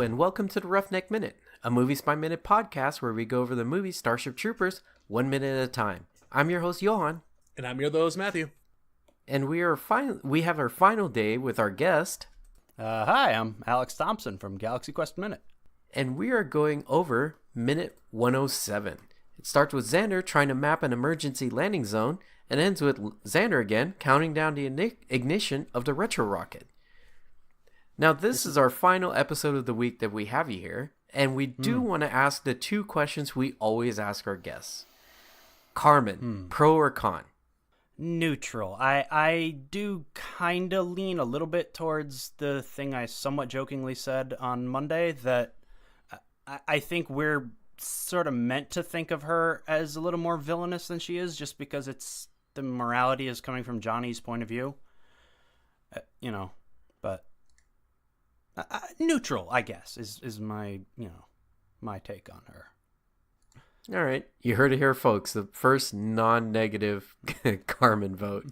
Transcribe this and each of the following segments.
and welcome to the Roughneck Minute, a Movies by Minute podcast where we go over the movie Starship Troopers 1 minute at a time. I'm your host, Johan. And I'm your host, Matthew. And we have our final day with our guest. Hi, I'm Alex Thompson from Galaxy Quest Minute. And we are going over minute 107. It starts with Xander trying to map an emergency landing zone and ends with Xander again counting down the ignition of the retro rocket. Now, this is our final episode of the week that we have you here, and we do want to ask the two questions we always ask our guests. Carmen, pro or con? Neutral. I do kind of lean a little bit towards the thing I somewhat jokingly said on Monday, that I think we're sort of meant to think of her as a little more villainous than she is, just because the morality is coming from Johnny's point of view. But neutral, I guess, is my take on her. All right. You heard it here, folks. The first non-negative Carmen vote.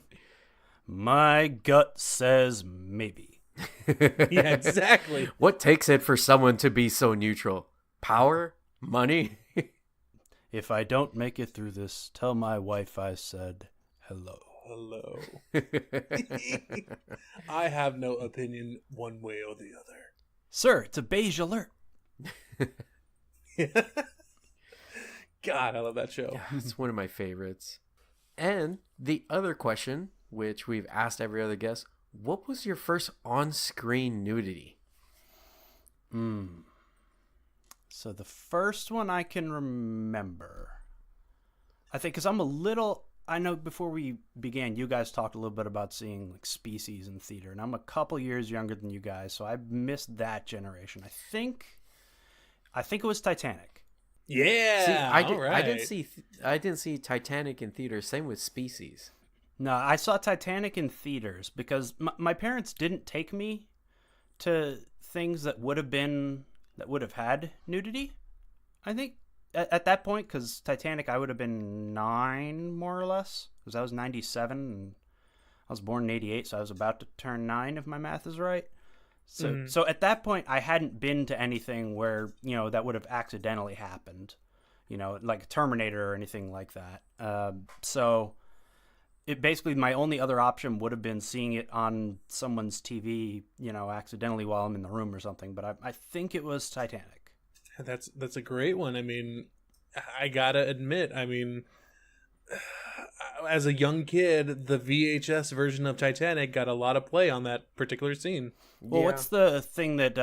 My gut says maybe. Yeah, exactly. What takes it for someone to be so neutral? Power? Money? If I don't make it through this, tell my wife I said hello. Hello. I have no opinion one way or the other. Sir, it's a beige alert. God, I love that show. Yeah, it's one of my favorites. And the other question, which we've asked every other guest, what was your first on-screen nudity? So the first one I can remember, I think, because I know before we began, you guys talked a little bit about seeing like Species in theater, and I'm a couple years younger than you guys, so I missed that generation. I think it was Titanic. Yeah, see, I didn't see Titanic in theater. Same with Species. No, I saw Titanic in theaters because my parents didn't take me to things that would have had nudity. I think at that point, because Titanic, I would have been 9 more or less, because I was 97 and I was born in 88, so I was about to turn 9 if my math is right. So at that point, I hadn't been to anything where, that would have accidentally happened, like Terminator or anything like that. So it basically, my only other option would have been seeing it on someone's TV, accidentally while I'm in the room or something. But I think it was Titanic. That's a great one. I mean, I gotta admit, as a young kid, the VHS version of Titanic got a lot of play on that particular scene. Well, what's the thing that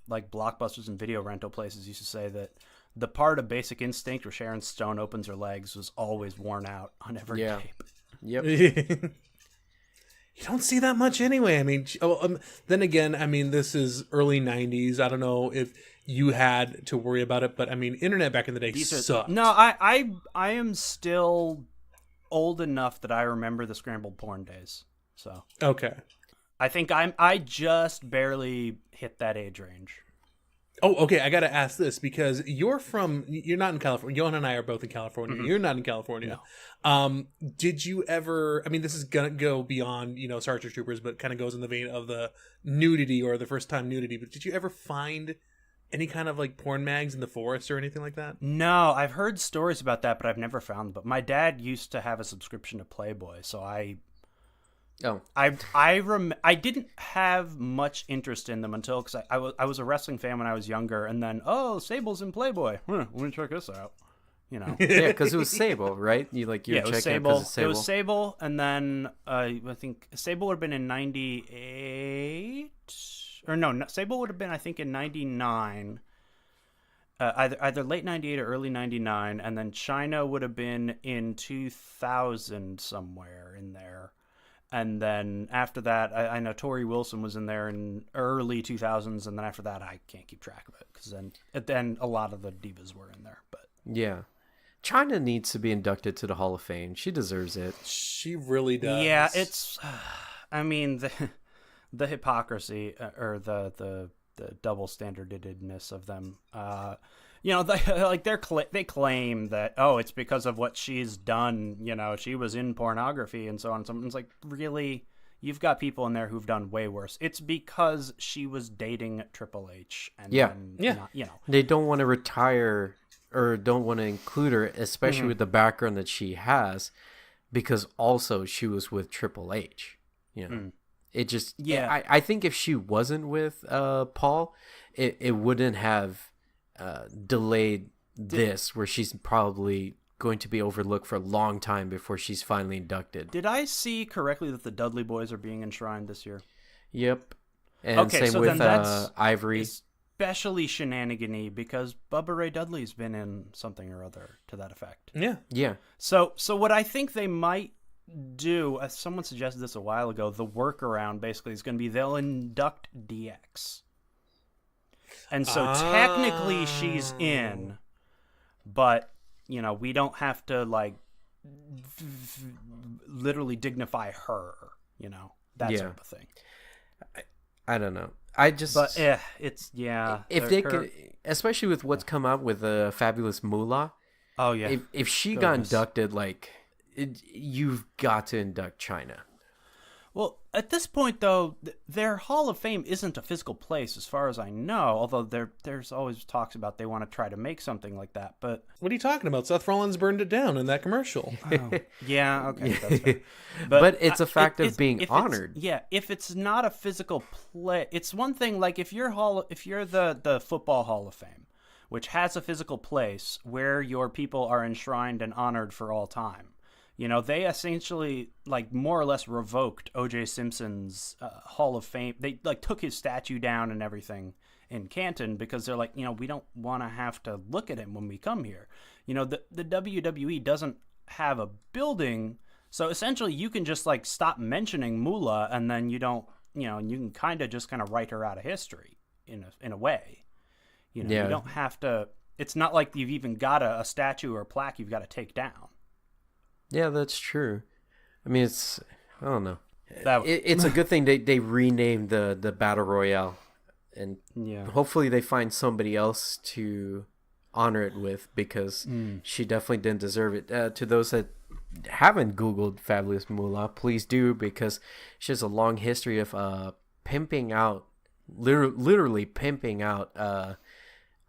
like Blockbusters and video rental places used to say, that the part of Basic Instinct where Sharon Stone opens her legs was always worn out on every tape. Yep. You don't see that much anyway. Then again, this is early 90s. I don't know if you had to worry about it, but internet back in the day sucked. No, I am still old enough that I remember the scrambled porn days. So okay. I think I just barely hit that age range. Oh, okay. I got to ask this because you're not in California. Johan and I are both in California. Mm-hmm. You're not in California. No. Did you ever, this is going to go beyond, Starship Troopers, but kind of goes in the vein of the nudity or the first time nudity. But did you ever find any kind of like porn mags in the forest or anything like that? No, I've heard stories about that, but I've never found them. But my dad used to have a subscription to Playboy, so I didn't have much interest in them until, because I was a wrestling fan when I was younger, and then Sable's in Playboy. Let me check this out. Yeah, because it was Sable, right? It was Sable. It was Sable, and then I think Sable would have been in 98, or no, Sable would have been, I think, in 99. Either late 98 or early 99, and then China would have been in 2000 somewhere in there. And then after that, I know Tori Wilson was in there in early 2000s, and then after that, I can't keep track of it, because then a lot of the divas were in there. But yeah, China needs to be inducted to the Hall of Fame. She deserves it. She really does. Yeah, it's, the hypocrisy or the double standardedness of them. They claim that, it's because of what she's done. She was in pornography and so on. And it's like, really, you've got people in there who've done way worse. It's because she was dating Triple H, and Yeah. then Yeah. not, you know, They don't want to retire or don't want to include her, especially with the background that she has, because also she was with Triple H. You know, it just I think if she wasn't with Paul, it wouldn't have delayed this, where she's probably going to be overlooked for a long time before she's finally inducted. Did I see correctly that the Dudley Boys are being enshrined this year? Yep. And Okay, same so with then that's Ivory. Especially shenanigan-y because Bubba Ray Dudley's been in something or other to that effect. Yeah. Yeah. So what I think they might do, as someone suggested this a while ago, the workaround basically is going to be they'll induct DX. And so technically she's in, but, you know, we don't have to, like, literally dignify her, you know, that sort of a thing. I don't know. I just... But, it's, yeah. If they could... Especially with what's come up with the Fabulous Moolah. Oh, yeah. If she got inducted, like, you've got to induct China. Well, at this point, though, their Hall of Fame isn't a physical place, as far as I know. Although there's always talks about they want to try to make something like that. But What are you talking about? Seth Rollins burned it down in that commercial. yeah, okay, that's fair. But it's a fact of being honored. Yeah, if it's not a physical play, it's one thing. Like if you're the Football Hall of Fame, which has a physical place where your people are enshrined and honored for all time. You know, they essentially, like, more or less revoked O.J. Simpson's Hall of Fame. They, like, took his statue down and everything in Canton because they're like, you know, we don't want to have to look at him when we come here. You know, the WWE doesn't have a building, so essentially you can just, like, stop mentioning Moolah and then you don't, you know, you can kind of write her out of history in a way. You know, you don't have to, it's not like you've even got a statue or a plaque you've got to take down. Yeah, that's true. I mean, I don't know. It's a good thing they renamed the Battle Royale. And hopefully they find somebody else to honor it with, because she definitely didn't deserve it. To those that haven't Googled Fabulous Moolah, please do, because she has a long history of pimping out, literally pimping out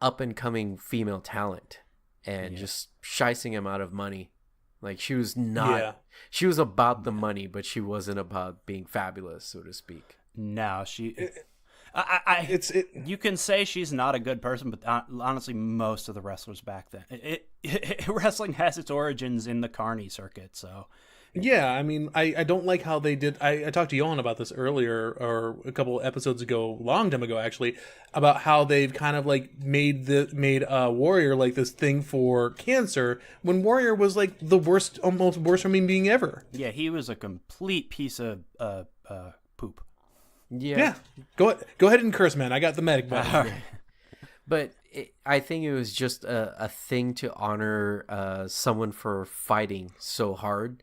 up-and-coming female talent and just shicing them out of money. Like, she was not... She was about the money, but she wasn't about being fabulous, so to speak. No, you can say she's not a good person, but honestly, most of the wrestlers back then... wrestling has its origins in the carny circuit, so... Yeah, I mean, I don't like how they did... I talked to Johan about this earlier, or a couple episodes ago, a long time ago, actually, about how they've kind of, like, made Warrior, like, this thing for cancer, when Warrior was, like, the worst, almost worst human being ever. Yeah, he was a complete piece of poop. Yeah. Go ahead and curse, man. I got the medic button. But I think it was just a thing to honor someone for fighting so hard.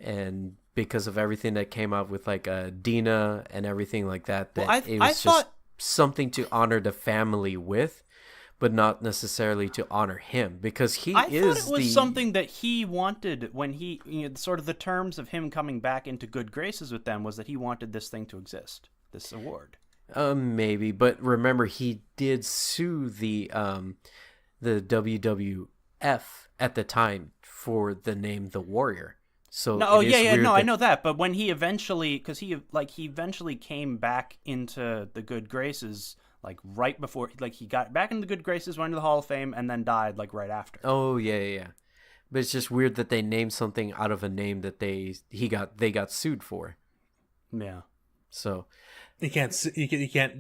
And because of everything that came out with, like, Dina and everything like that, it was just something to honor the family with, but not necessarily to honor him, because I thought it was something that he wanted when he, you know, sort of the terms of him coming back into good graces with them was that he wanted this thing to exist, this award. Maybe, but remember, he did sue the WWF at the time for the name The Warrior. So I know that, but when he eventually, because he eventually came back into the good graces, like right before, like he got back into the good graces, went to the Hall of Fame, and then died like right after. Oh yeah. But it's just weird that they named something out of a name that they got sued for. Yeah. So you can't.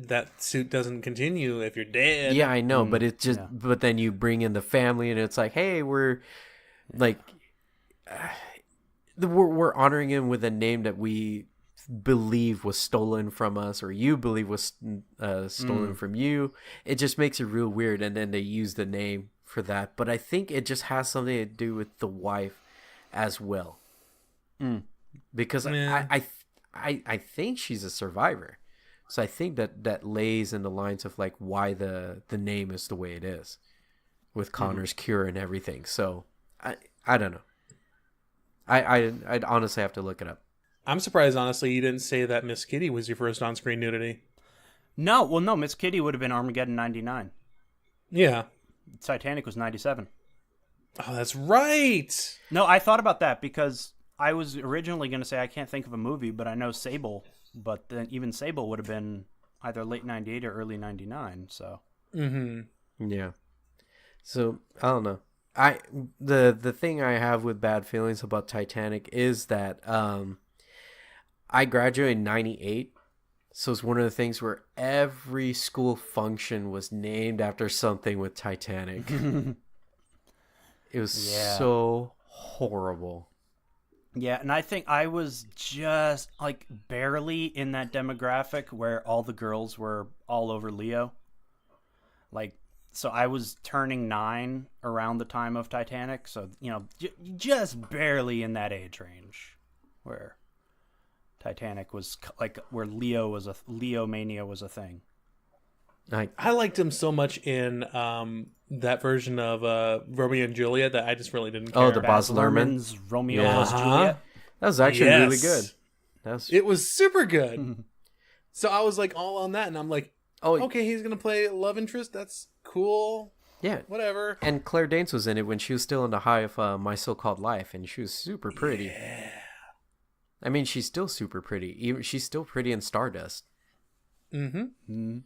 That suit doesn't continue if you're dead. Yeah, I know, but it's just. Yeah. But then you bring in the family, and it's like, hey, we're like. We're honoring him with a name that we believe was stolen from us, or you believe was stolen from you. It just makes it real weird, and then they use the name for that. But I think it just has something to do with the wife as well, because I think she's a survivor, so I think that lays in the lines of like why the name is the way it is, with Connor's cure and everything. So I don't know. I'd honestly have to look it up. I'm surprised, honestly, you didn't say that Miss Kitty was your first on-screen nudity. No, well, no, Miss Kitty would have been Armageddon 99. Yeah. Titanic was 97. Oh, that's right. No, I thought about that because I was originally going to say I can't think of a movie, but I know Sable. But then even Sable would have been either late 98 or early 99, so. Mm-hmm. Yeah. So, I don't know. The thing I have with bad feelings about Titanic is that I graduated in 98. So it's one of the things where every school function was named after something with Titanic. It was so horrible. Yeah, and I think I was just like barely in that demographic where all the girls were all over Leo. Like, so I was turning 9 around the time of Titanic, so just barely in that age range where Titanic was like where Leo mania was a thing. I liked him so much in that version of Romeo and Juliet that I just really didn't care. Oh, the Baz Luhrmann's Romeo plus Juliet. That was actually really good. It was super good. So I was like all on that, and I'm like, oh, okay, he's gonna play love interest. That's cool. Yeah, whatever. And Claire Danes was in it when she was still in the high of My So-Called Life, and she was super pretty. Yeah. I mean, she's still super pretty. Even she's still pretty in Stardust. Mm-hmm.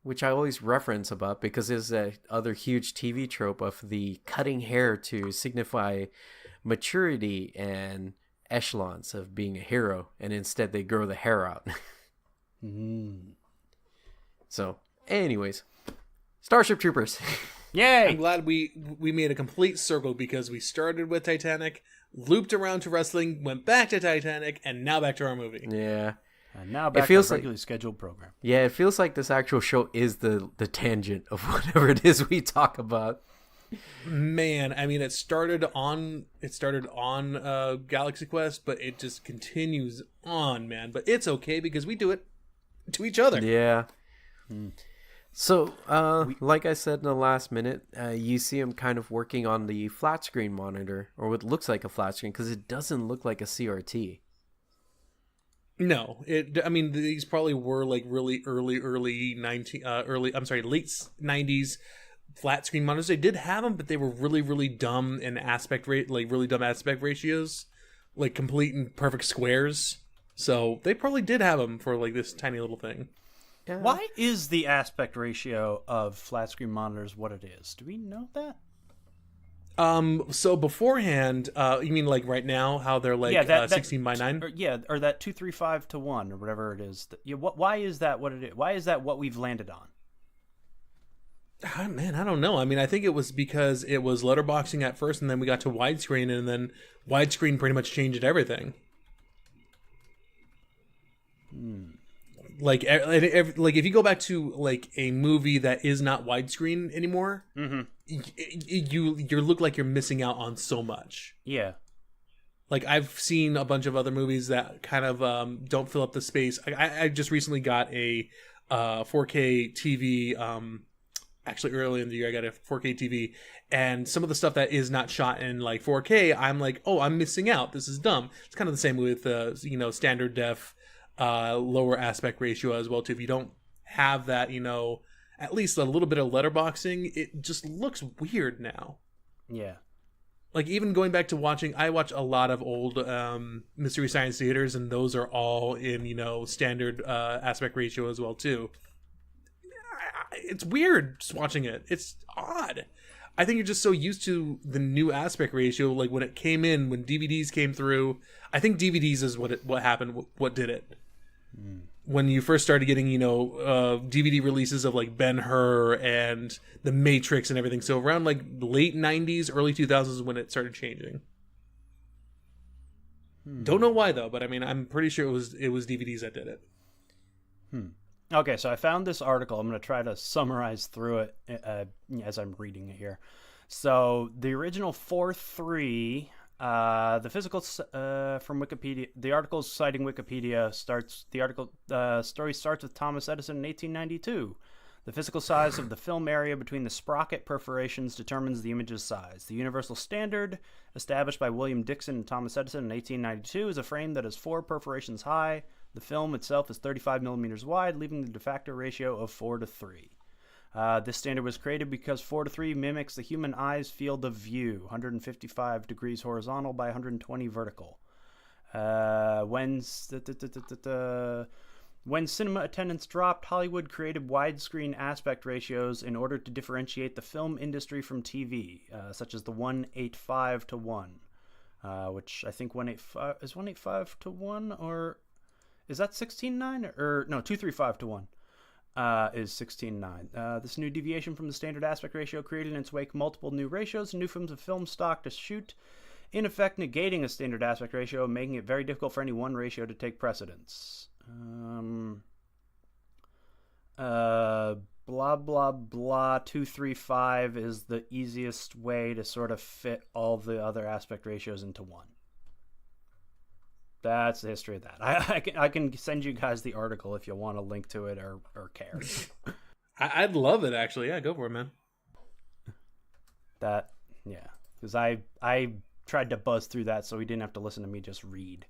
Which I always reference about because there's a other huge TV trope of the cutting hair to signify maturity and echelons of being a hero, and instead they grow the hair out. So, anyways, Starship Troopers. Yay! I'm glad we made a complete circle because we started with Titanic, looped around to wrestling, went back to Titanic, and now back to our movie. Yeah. And now back to a regularly scheduled program. Yeah, it feels like this actual show is the tangent of whatever it is we talk about. Man, I mean, it started on Galaxy Quest, but it just continues on, man. But it's okay because we do it to each other. Yeah. So, like I said in the last minute, you see him kind of working on the flat screen monitor, or what looks like a flat screen, because it doesn't look like a CRT. No, I mean, these probably were like really late '90s flat screen monitors. They did have them, but they were really, really dumb in really dumb aspect ratios, like complete and perfect squares. So they probably did have them for like this tiny little thing. Yeah. Why is the aspect ratio of flat screen monitors what it is? Do we know that? So beforehand, you mean like right now, how they're like 16:9? Or that 2:3:5:1 or whatever it is. Why is that what it is? Why is that what we've landed on? Man, I don't know. I mean, I think it was because it was letterboxing at first, and then we got to widescreen, and then widescreen pretty much changed everything. Like if you go back to like a movie that is not widescreen anymore, you look like you're missing out on so much. Yeah. Like I've seen a bunch of other movies that kind of don't fill up the space. I just recently got a 4K TV. Actually, early in the year, I got a 4K TV, and some of the stuff that is not shot in like 4K, I'm like, oh, I'm missing out. This is dumb. It's kind of the same with standard def. Lower aspect ratio as well too. If you don't have that, at least a little bit of letterboxing, it just looks weird now. Yeah. Like even going back to I watch a lot of old Mystery Science Theaters, and those are all in standard aspect ratio as well too. It's weird just watching it. It's odd. I think you're just so used to the new aspect ratio. Like when it came in, when DVDs came through, I think DVDs is what happened. What did it? When you first started getting, DVD releases of like Ben-Hur and The Matrix and everything. So around like late 90s, early 2000s is when it started changing. Don't know why though, but I mean, I'm pretty sure it was DVDs that did it. Okay, so I found this article. I'm going to try to summarize through it as I'm reading it here. So the original 4.3, the physical from Wikipedia, the article citing Wikipedia story starts with Thomas Edison in 1892. The physical size of the film area between the sprocket perforations determines the image's size. The universal standard, established by William Dixon and Thomas Edison in 1892, is a frame that is 4 perforations high. The film itself is 35 millimeters wide, leaving the de facto ratio of 4:3. This standard was created because 4:3 mimics the human eye's field of view, 155 degrees horizontal by 120 vertical. When cinema attendance dropped, Hollywood created widescreen aspect ratios in order to differentiate the film industry from TV, such as the 1:85 to 1, which I think 1:85 is 1:85 to 1, or is that 16:9? Or no, 2:35 to 1 is 16:9. This new deviation from the standard aspect ratio created in its wake multiple new ratios and new forms of film stock to shoot, in effect negating a standard aspect ratio, making it very difficult for any one ratio to take precedence. Blah blah blah 235 is the easiest way to sort of fit all the other aspect ratios into one. That's the history of that. I can send you guys the article if you want to link to it or care. I'd love it, actually. Yeah, go for it, man. Because I tried to buzz through that so we didn't have to listen to me just read.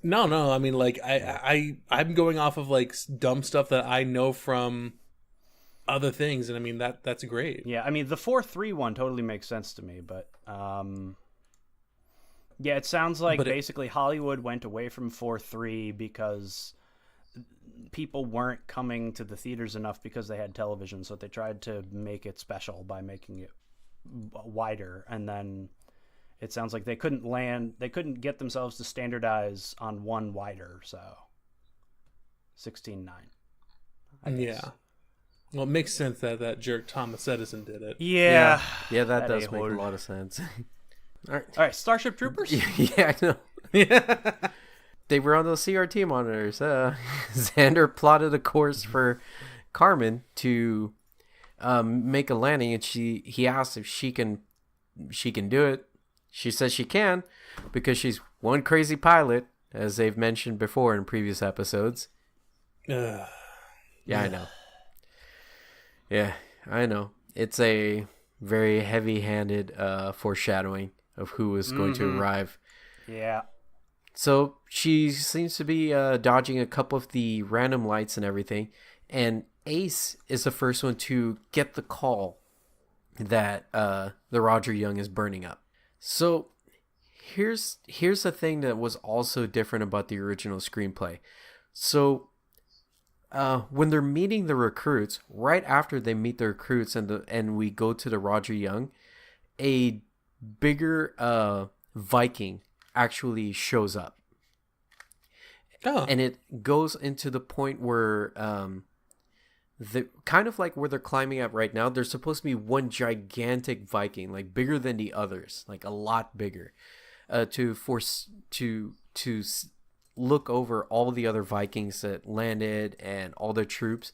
No. I mean, like, I'm going off of like dumb stuff that I know from other things, and I mean that's great. Yeah, I mean the 4:3 one totally makes sense to me, but yeah, it sounds like basically Hollywood went away from 4:3 because people weren't coming to the theaters enough because they had television, so they tried to make it special by making it wider, and then it sounds like they couldn't get themselves to standardize on one wider, so 16:9. Yeah. Well, it makes sense that jerk Thomas Edison did it. Yeah, that does make a lot of sense. All right, Starship Troopers? Yeah, I know. Yeah. They were on those CRT monitors. Xander plotted a course for Carmen to make a landing, and he asked if she can do it. She says she can because she's one crazy pilot, as they've mentioned before in previous episodes. Yeah, I know. Yeah, I know. It's a very heavy-handed foreshadowing of who is going to arrive. Yeah. So she seems to be dodging a couple of the random lights and everything. And Ace is the first one to get the call that the Roger Young is burning up. So here's the thing that was also different about the original screenplay. So when they're meeting the recruits, right after they meet the recruits and we go to the Roger Young, a bigger Viking actually shows up. Oh. And it goes into the point where the kind of like where they're climbing up right now, there's supposed to be one gigantic Viking, like bigger than the others, like a lot bigger, to look over all the other Vikings that landed and all their troops,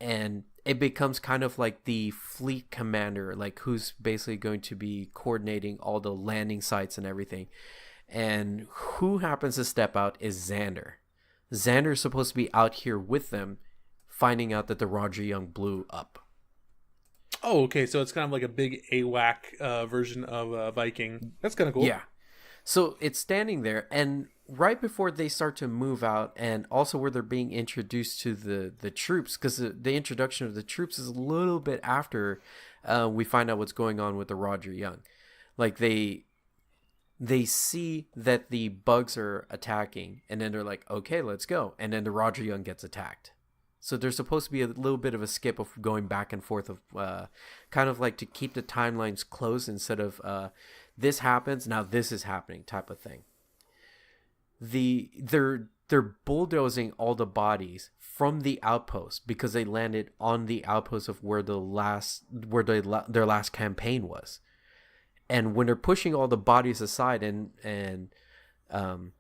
and it becomes kind of like the fleet commander, like who's basically going to be coordinating all the landing sites and everything. And who happens to step out is Xander. Xander's supposed to be out here with them, finding out that the Roger Young blew up. Oh, okay. So it's kind of like a big AWAC version of Viking. That's kind of cool. Yeah. So it's standing there, and right before they start to move out, and also where they're being introduced to the troops, because the introduction of the troops is a little bit after we find out what's going on with the Roger Young. Like they see that the bugs are attacking, and then they're like, okay, let's go. And then the Roger Young gets attacked. So there's supposed to be a little bit of a skip of going back and forth of kind of like to keep the timelines close instead of this happens, now this is happening type of thing. They're bulldozing all the bodies from the outpost because they landed on the outpost of where their last campaign was. And when they're pushing all the bodies aside, and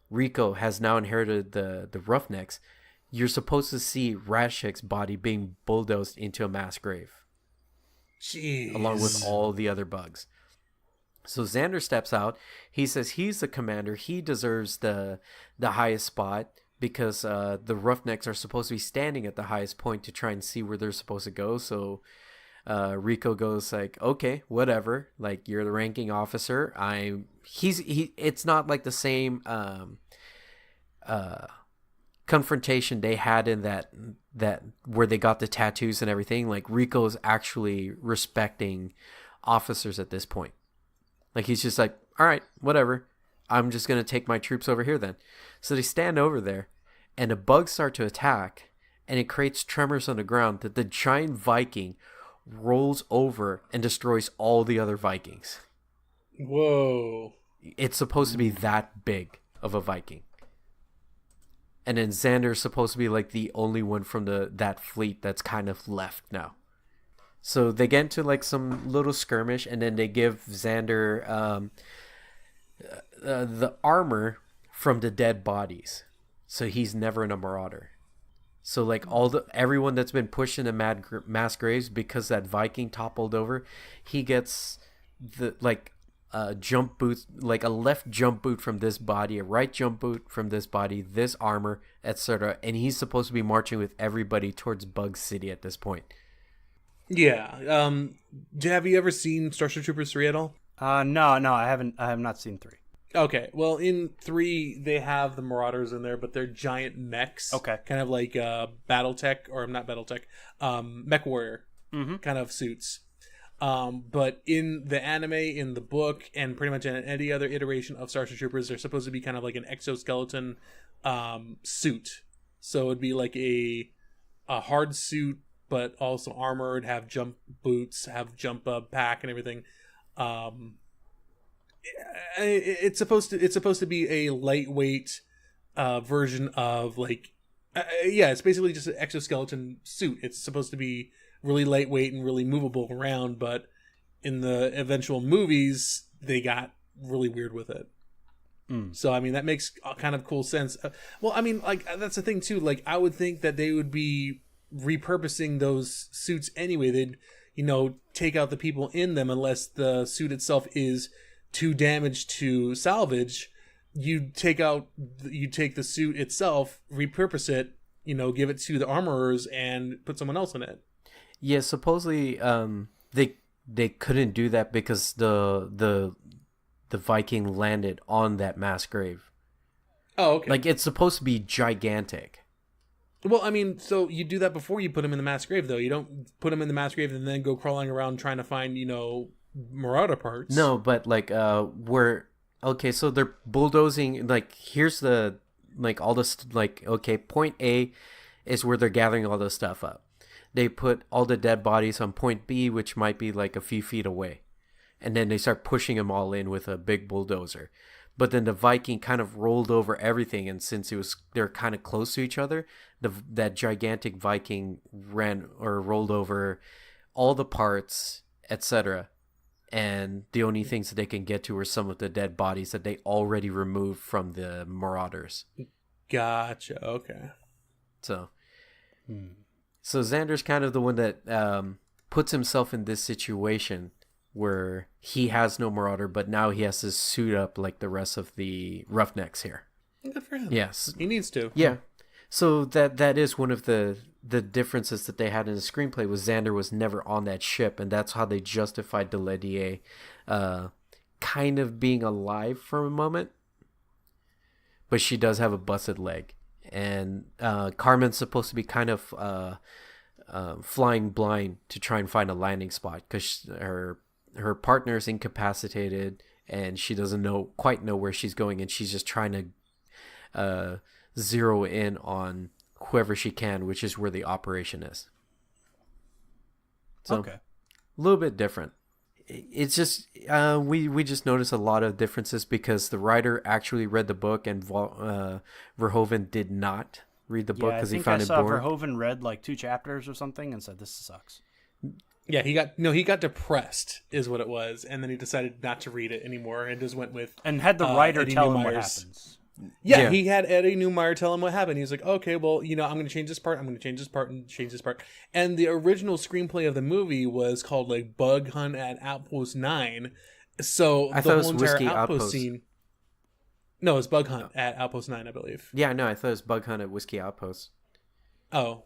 Rico has now inherited the Roughnecks, you're supposed to see Rashek's body being bulldozed into a mass grave. Jeez. Along with all the other bugs. So Xander steps out. He says he's the commander. He deserves the highest spot. because the Roughnecks are supposed to be standing at the highest point to try and see where they're supposed to go. So Rico goes like, okay, whatever. Like, you're the ranking officer. It's not like the same confrontation they had in that where they got the tattoos and everything. Like, Rico's actually respecting officers at this point. Like, he's just like, all right, whatever. I'm just going to take my troops over here then. So they stand over there, and the bugs start to attack, and it creates tremors on the ground that the giant Viking rolls over and destroys all the other Vikings. Whoa. It's supposed to be that big of a Viking. And then Xander's supposed to be like the only one from that fleet that's kind of left now. So they get into like some little skirmish, and then they give Xander the armor from the dead bodies, so he's never in a marauder. So like everyone that's been pushed into mass graves because that Viking toppled over, he gets the jump boots, like a left jump boot from this body, a right jump boot from this body, this armor, etc. And he's supposed to be marching with everybody towards Bug City at this point. Yeah. Have you ever seen Starship Troopers 3 at all? No, I haven't. I have not seen 3. Okay, well, in 3, they have the Marauders in there, but they're giant mechs. Okay. Kind of like Battletech, or not Battletech, Mech Warrior kind of suits. But in the anime, in the book, and pretty much in any other iteration of Starship Troopers, they're supposed to be kind of like an exoskeleton suit. So it'd be like a hard suit, but also armored, have jump boots, have jump pack and everything. It's supposed to be a lightweight version of like it's basically just an exoskeleton suit. It's supposed to be really lightweight and really movable around, but in the eventual movies they got really weird with it. So I mean, that makes kind of cool sense. Well, I mean, like, that's the thing too, like, I would think that they would be repurposing those suits anyway. They'd, take out the people in them unless the suit itself is too damaged to salvage. You take the suit itself, repurpose it, give it to the armorers and put someone else in it. Yeah, supposedly they couldn't do that because the Viking landed on that mass grave. Oh, okay. Like, it's supposed to be gigantic. Well, I mean, so you do that before you put him in the mass grave, though. You don't put him in the mass grave and then go crawling around trying to find, Marauder parts. No, but like so they're bulldozing. Like, here's the all this, okay, point A is where they're gathering all this stuff up. They put all the dead bodies on point B, which might be like a few feet away, and then they start pushing them all in with a big bulldozer. But then the Viking kind of rolled over everything, and since they're kind of close to each other, that gigantic Viking rolled over all the parts, etc. And the only things that they can get to are some of the dead bodies that they already removed from the Marauders. Gotcha. Okay. So Xander's kind of the one that puts himself in this situation where he has no Marauder, but now he has to suit up like the rest of the Roughnecks here. Good for him. Yes. He needs to. Yeah. So that is one of the differences that they had in the screenplay, was Xander was never on that ship, and that's how they justified Deledier kind of being alive for a moment. But she does have a busted leg. And Carmen's supposed to be kind of flying blind to try and find a landing spot because her partner's incapacitated and she doesn't quite know where she's going, and she's just trying to zero in on whoever she can, which is where the operation is. So, okay. A little bit different. It's just we just noticed a lot of differences because the writer actually read the book and Verhoeven did not read the book because he found it boring. Verhoeven read like 2 chapters or something and said, "This sucks." Yeah, he got depressed, is what it was, and then he decided not to read it anymore and just went with had the writer Eddie tell him Neumeyer's. what happens. Yeah, he had Eddie Neumeyer tell him what happened. He was like, okay, well, I'm going to change this part. I'm going to change this part and change this part. And the original screenplay of the movie was called like Bug Hunt at Outpost 9. So I the thought it was whole entire Whiskey outpost Outpost. scene. No, it's Bug Hunt at Outpost 9, I believe. Yeah, no, I thought it was Bug Hunt at Whiskey Outpost. Oh,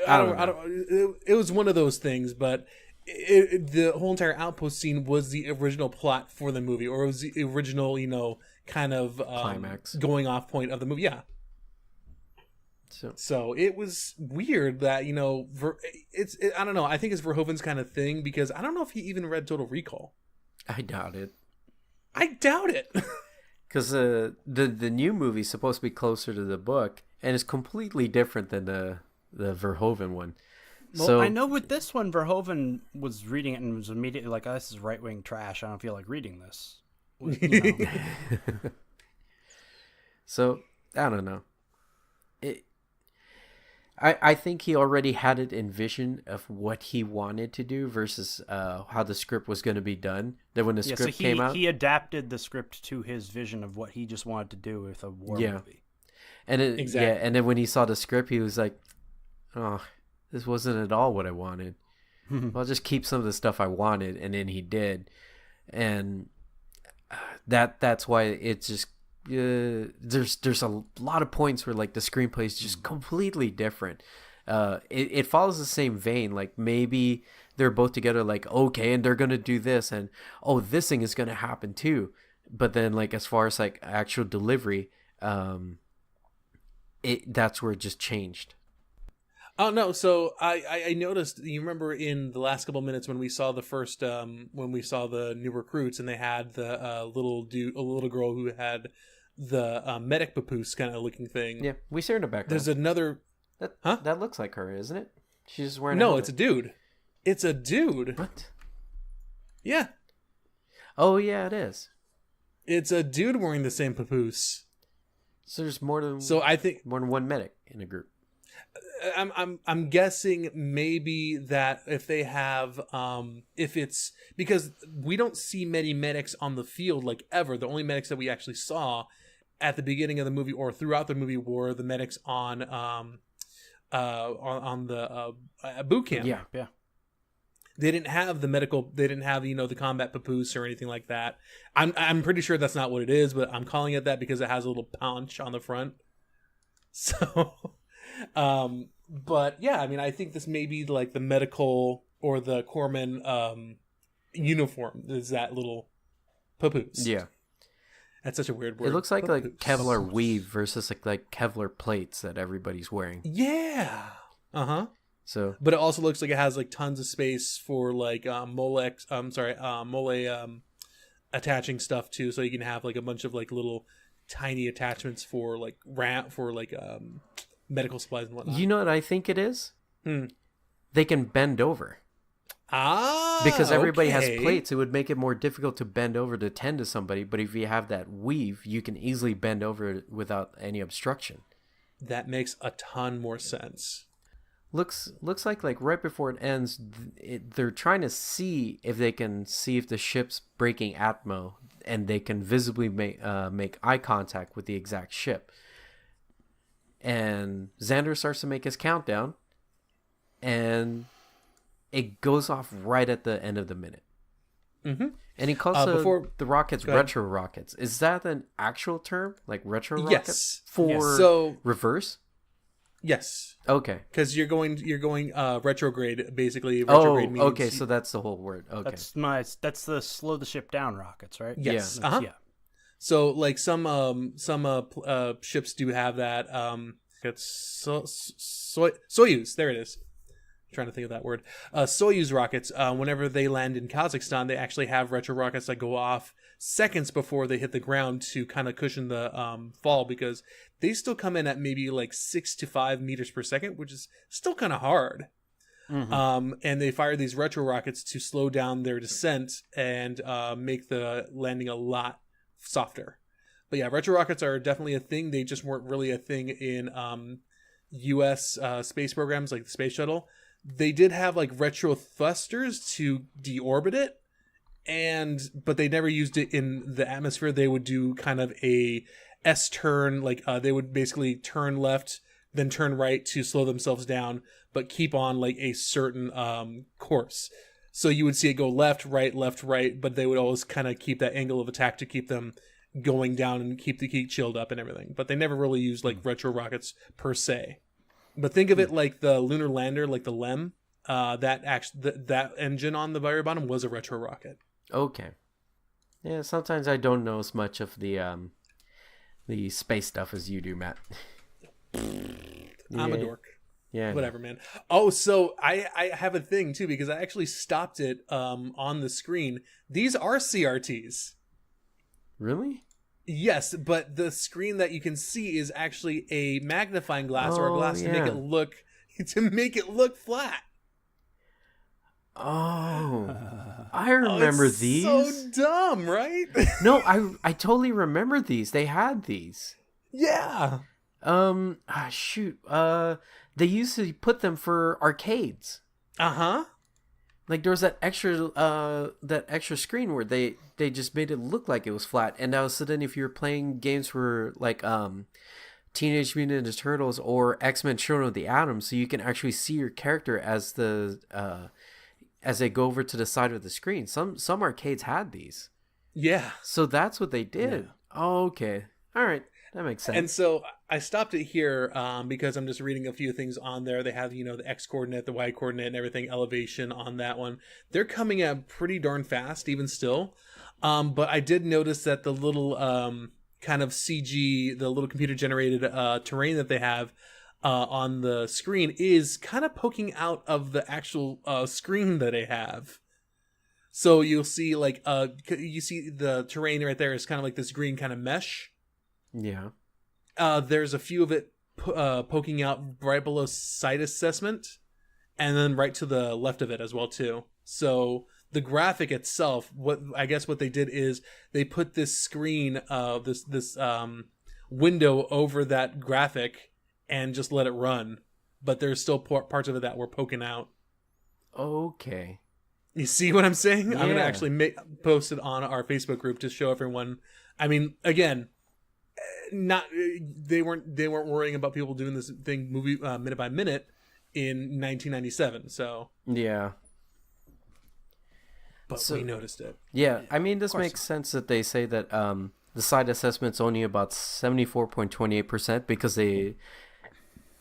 I don't know. it was one of those things, but the whole entire Outpost scene was the original plot for the movie, or it was the original, kind of Climax. going off point of the movie. Yeah. So it was weird that I don't know. I think it's Verhoeven's kind of thing, because I don't know if he even read Total Recall. I doubt it. I doubt it. Because the new movie's supposed to be closer to the book, and it's completely different than the Verhoeven one. Well, so I know with this one, Verhoeven was reading it and was immediately like, oh, this is right-wing trash. I don't feel like reading this. So, I don't know. I think he already had it envisioned of what he wanted to do versus how the script was going to be done. That when the script came out, he adapted the script to his vision of what he just wanted to do with a war movie. And exactly. Yeah, and then when he saw the script, he was like, "Oh, this wasn't at all what I wanted. I'll just keep some of the stuff I wanted," and then he did, and that's why it's just. There's a lot of points where like the screenplay is just completely different. It follows the same vein. Like maybe they're both together, like okay, and they're gonna do this, and oh, this thing is gonna happen too. But then like as far as like actual delivery, that's where it just changed. Oh no! So I noticed. You remember in the last couple minutes when we saw the first when we saw the new recruits, and they had the little girl who had the medic papoose kind of looking thing. Yeah, we see her in the background. There's another. That looks like her, isn't it? She's just wearing. No, it's a dude. It's a dude. What? Yeah. Oh yeah, it is. It's a dude wearing the same papoose. So there's more than. So I think more than one medic in a group. I'm guessing maybe that if they have if it's because we don't see many medics on the field like ever. The only medics that we actually saw at the beginning of the movie or throughout the movie were the medics on the boot camp. Yeah. They didn't have the medical. They didn't have the combat papoose or anything like that. I'm pretty sure that's not what it is, but I'm calling it that because it has a little punch on the front. So. But yeah, I mean, I think this may be like the medical or the corpsman uniform is that little papoose. Yeah, that's such a weird word. It looks like papoose. like Kevlar weave versus like Kevlar plates that everybody's wearing. Yeah. So, but it also looks like it has like tons of space for like mole attaching stuff too, so you can have like a bunch of like little tiny attachments for like medical supplies and whatnot. You know what I think it is? They can bend over. Because everybody has plates, it would make it more difficult to bend over to tend to somebody. But if you have that weave, you can easily bend over without any obstruction. That makes a ton more sense. Looks like right before it ends, they're trying to see if the ship's breaking atmo, and they can visibly make eye contact with the exact ship. And Xander starts to make his countdown, and it goes off right at the end of the minute. Mm-hmm. And he calls the rockets retro rockets. Is that an actual term, like retro rockets for reverse? Yes. Okay. Because you're going retrograde, basically. Retrograde means okay. So that's the whole word. Okay. That's the slow the ship down rockets, right? Yes. Yeah. Yeah. So like some ships do have that. It's Soyuz. There it is. I'm trying to think of that word. Soyuz rockets. Whenever they land in Kazakhstan, they actually have retro rockets that go off seconds before they hit the ground to kind of cushion the fall, because they still come in at maybe like 6 to 5 meters per second, which is still kind of hard. Mm-hmm. And they fire these retro rockets to slow down their descent and make the landing a lot softer. But yeah, retro rockets are definitely a thing. They just weren't really a thing in US space programs like the space shuttle. They did have like retro thrusters to deorbit it, but they never used it in the atmosphere. They would do kind of a S-turn, like they would basically turn left, then turn right to slow themselves down, but keep on like a certain course. So you would see it go left, right, but they would always kind of keep that angle of attack to keep them going down and keep the key chilled up and everything. But they never really used like retro rockets per se. But think of it like the lunar lander, like the LEM. That engine on the very bottom was a retro rocket. Okay. Yeah, sometimes I don't know as much of the space stuff as you do, Matt. I'm a dork. Yeah. Whatever, man. Oh, so I have a thing too, because I actually stopped it on the screen. These are CRTs. Really? Yes, but the screen that you can see is actually a magnifying glass or a glass to make it look flat. Oh, I remember these. So dumb, right? No, I totally remember these. They had these. Yeah. Shoot. They used to put them for arcades. Uh-huh. Like there was that extra screen where they just made it look like it was flat, and now so then if you're playing games for like Teenage Mutant Ninja Turtles or X-Men Children of the Atom, so you can actually see your character as they go over to the side of the screen. Some arcades had these. Yeah. So that's what they did. Yeah. Oh, okay. All right. That makes sense. And so I stopped it here because I'm just reading a few things on there. They have, the X coordinate, the Y coordinate, and everything, elevation on that one. They're coming out pretty darn fast, even still. But I did notice that the little kind of CG, the little computer generated terrain that they have on the screen is kind of poking out of the actual screen that they have. So you'll see you see the terrain right there is kind of like this green kind of mesh. Yeah. There's a few of it poking out right below site assessment, and then right to the left of it as well too. So the graphic itself, what they did is they put this screen, this window over that graphic, and just let it run. But there's still parts of it that were poking out. Okay. You see what I'm saying? Yeah. I'm gonna actually post it on our Facebook group to show everyone. I mean, again. They weren't worrying about people doing this thing movie minute by minute in 1997. So yeah, but we noticed it. Yeah, I mean this makes sense that they say that the side assessment's only about 74.28% because they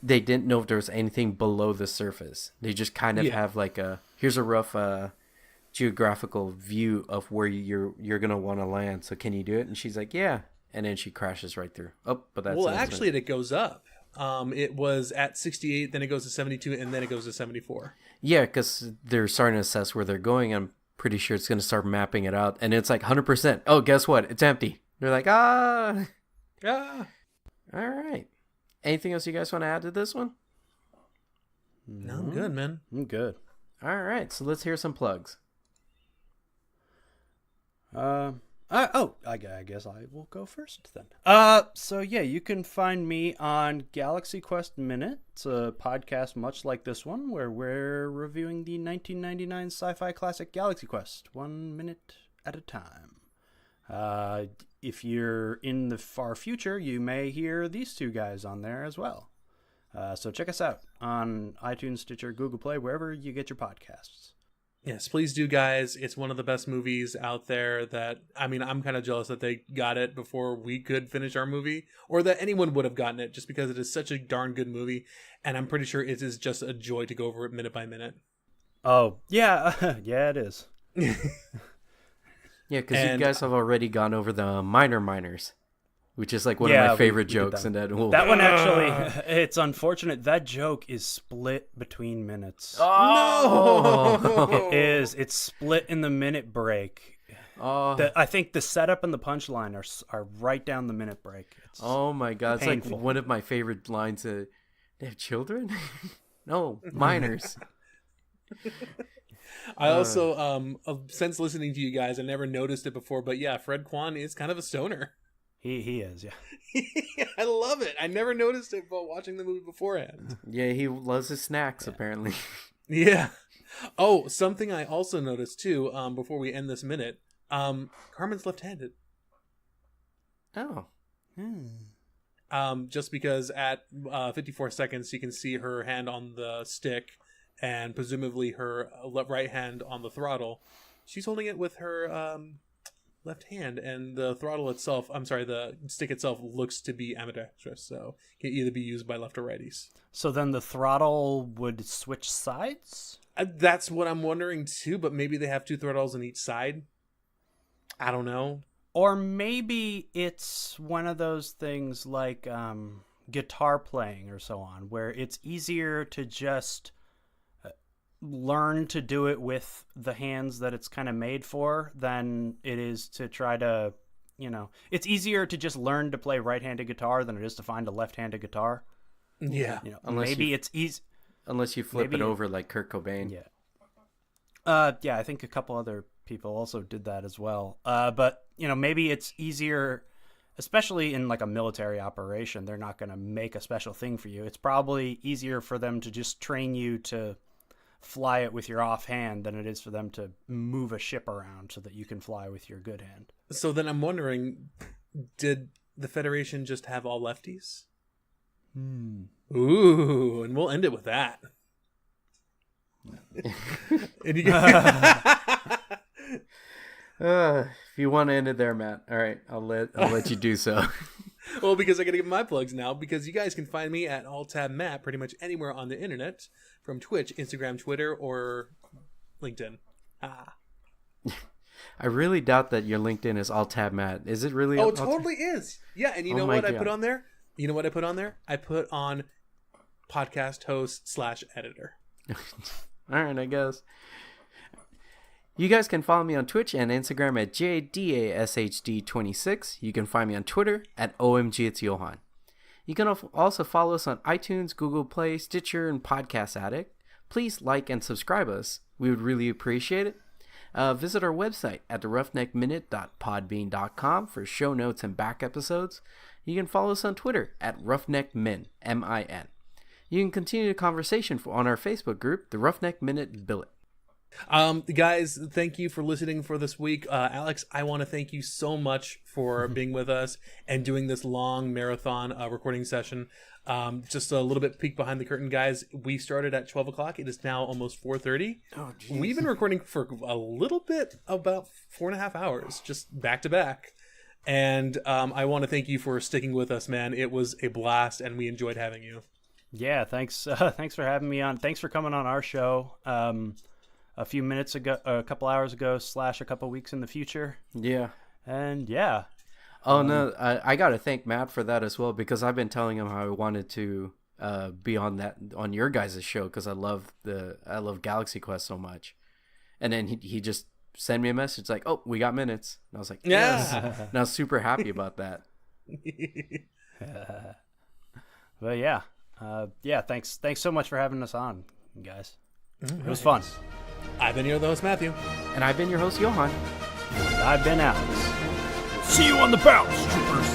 didn't know if there was anything below the surface. They just kind of have like here's a rough geographical view of where you're gonna want to land. So can you do it? And she's like, yeah. And then she crashes right through. Oh, but that's... Well, actually, it goes up. It was at 68, then it goes to 72, and then it goes to 74. Yeah, because they're starting to assess where they're going. I'm pretty sure it's going to start mapping it out. And it's like 100%. Oh, guess what? It's empty. They're like, ah. Ah. All right. Anything else you guys want to add to this one? No, I'm good, man. I'm good. All right. So let's hear some plugs. I guess I will go first then. So yeah, you can find me on Galaxy Quest Minute. It's a podcast much like this one where we're reviewing the 1999 sci-fi classic Galaxy Quest 1 minute at a time. If you're in the far future, you may hear these two guys on there as well. So check us out on iTunes, Stitcher, Google Play, wherever you get your podcasts. Yes, please do, guys. It's one of the best movies out there that, I mean, I'm kind of jealous that they got it before we could finish our movie, or that anyone would have gotten it, just because it is such a darn good movie, and I'm pretty sure it is just a joy to go over it minute by minute. Oh, yeah. Yeah, it is. Yeah, because you guys have already gone over the miners. Which is like one of my favorite jokes. And that one actually, it's unfortunate. That joke is split between minutes. Oh, no! It is. It's split in the minute break. Oh, I think the setup and the punchline are right down the minute break. It's my God. painful. It's like one of my favorite lines. They have children? No, minors. I also, since listening to you guys, I never noticed it before, but yeah, Fred Kwan is kind of a stoner. He is, yeah. I love it. I never noticed it while watching the movie beforehand. Yeah, he loves his snacks, apparently. Yeah. Oh, something I also noticed, too, before we end this minute. Carmen's left-handed. Oh. Just because at 54 seconds, you can see her hand on the stick and presumably her right hand on the throttle. She's holding it with her left hand, and the the stick itself looks to be ambidextrous, so it can either be used by left or righties. So then the throttle would switch sides? That's what I'm wondering too, but maybe they have two throttles on each side. I don't know. Or maybe it's one of those things like guitar playing or so on, where it's easier to just learn to do it with the hands that it's kind of made for than it is to try to, it's easier to just learn to play right-handed guitar than it is to find a left-handed guitar. Yeah. It's easy. Unless you flip it over like Kurt Cobain. Yeah. Yeah, I think a couple other people also did that as well. But, maybe it's easier, especially in like a military operation. They're not going to make a special thing for you. It's probably easier for them to just train you to fly it with your offhand than it is for them to move a ship around so that you can fly with your good hand. So then I'm wondering, did the Federation just have all lefties? Ooh, and we'll end it with that. And you if you want to end it there, Matt. All right, I'll let you do so. Well, because I got to give my plugs now, because you guys can find me at AllTabMatt pretty much anywhere on the internet, from Twitch, Instagram, Twitter, or LinkedIn. I really doubt that your LinkedIn is AllTabMatt. Is it really? Oh, it totally is. Yeah, and you know what God. I put on there? You know what I put on there? I put on podcast host / editor. All right, I guess. You guys can follow me on Twitch and Instagram at JDASHD26. You can find me on Twitter at OMGIt'sJohan. You can also follow us on iTunes, Google Play, Stitcher, and Podcast Addict. Please like and subscribe us. We would really appreciate it. Visit our website at theroughneckminute.podbean.com for show notes and back episodes. You can follow us on Twitter at roughneckmin, M-I-N. You can continue the conversation on our Facebook group, The Roughneck Minute Billet. Guys, thank you for listening for this week. Alex, I want to thank you so much for being with us and doing this long marathon recording session. Just a little bit peek behind the curtain, guys. We started at 12 o'clock. It is now almost 4:30. Oh, geez. We've been recording for a little bit, about 4.5 hours, just back to back. And I want to thank you for sticking with us, man. It was a blast, and we enjoyed having you. Yeah, thanks. Thanks for having me on. Thanks for coming on our show. A few minutes ago, a couple hours ago, / a couple weeks in the future. Yeah. And yeah. Oh, no, I got to thank Matt for that as well, because I've been telling him how I wanted to be on your guys' show, because I love Galaxy Quest so much. And then he just sent me a message like, "Oh, we got minutes." And I was like, "Yes." And I was super happy about that. But yeah. Thanks so much for having us on, guys. It was fun. I've been your host, Matthew. And I've been your host, Johan. And I've been Alex. See you on the bounce, troopers.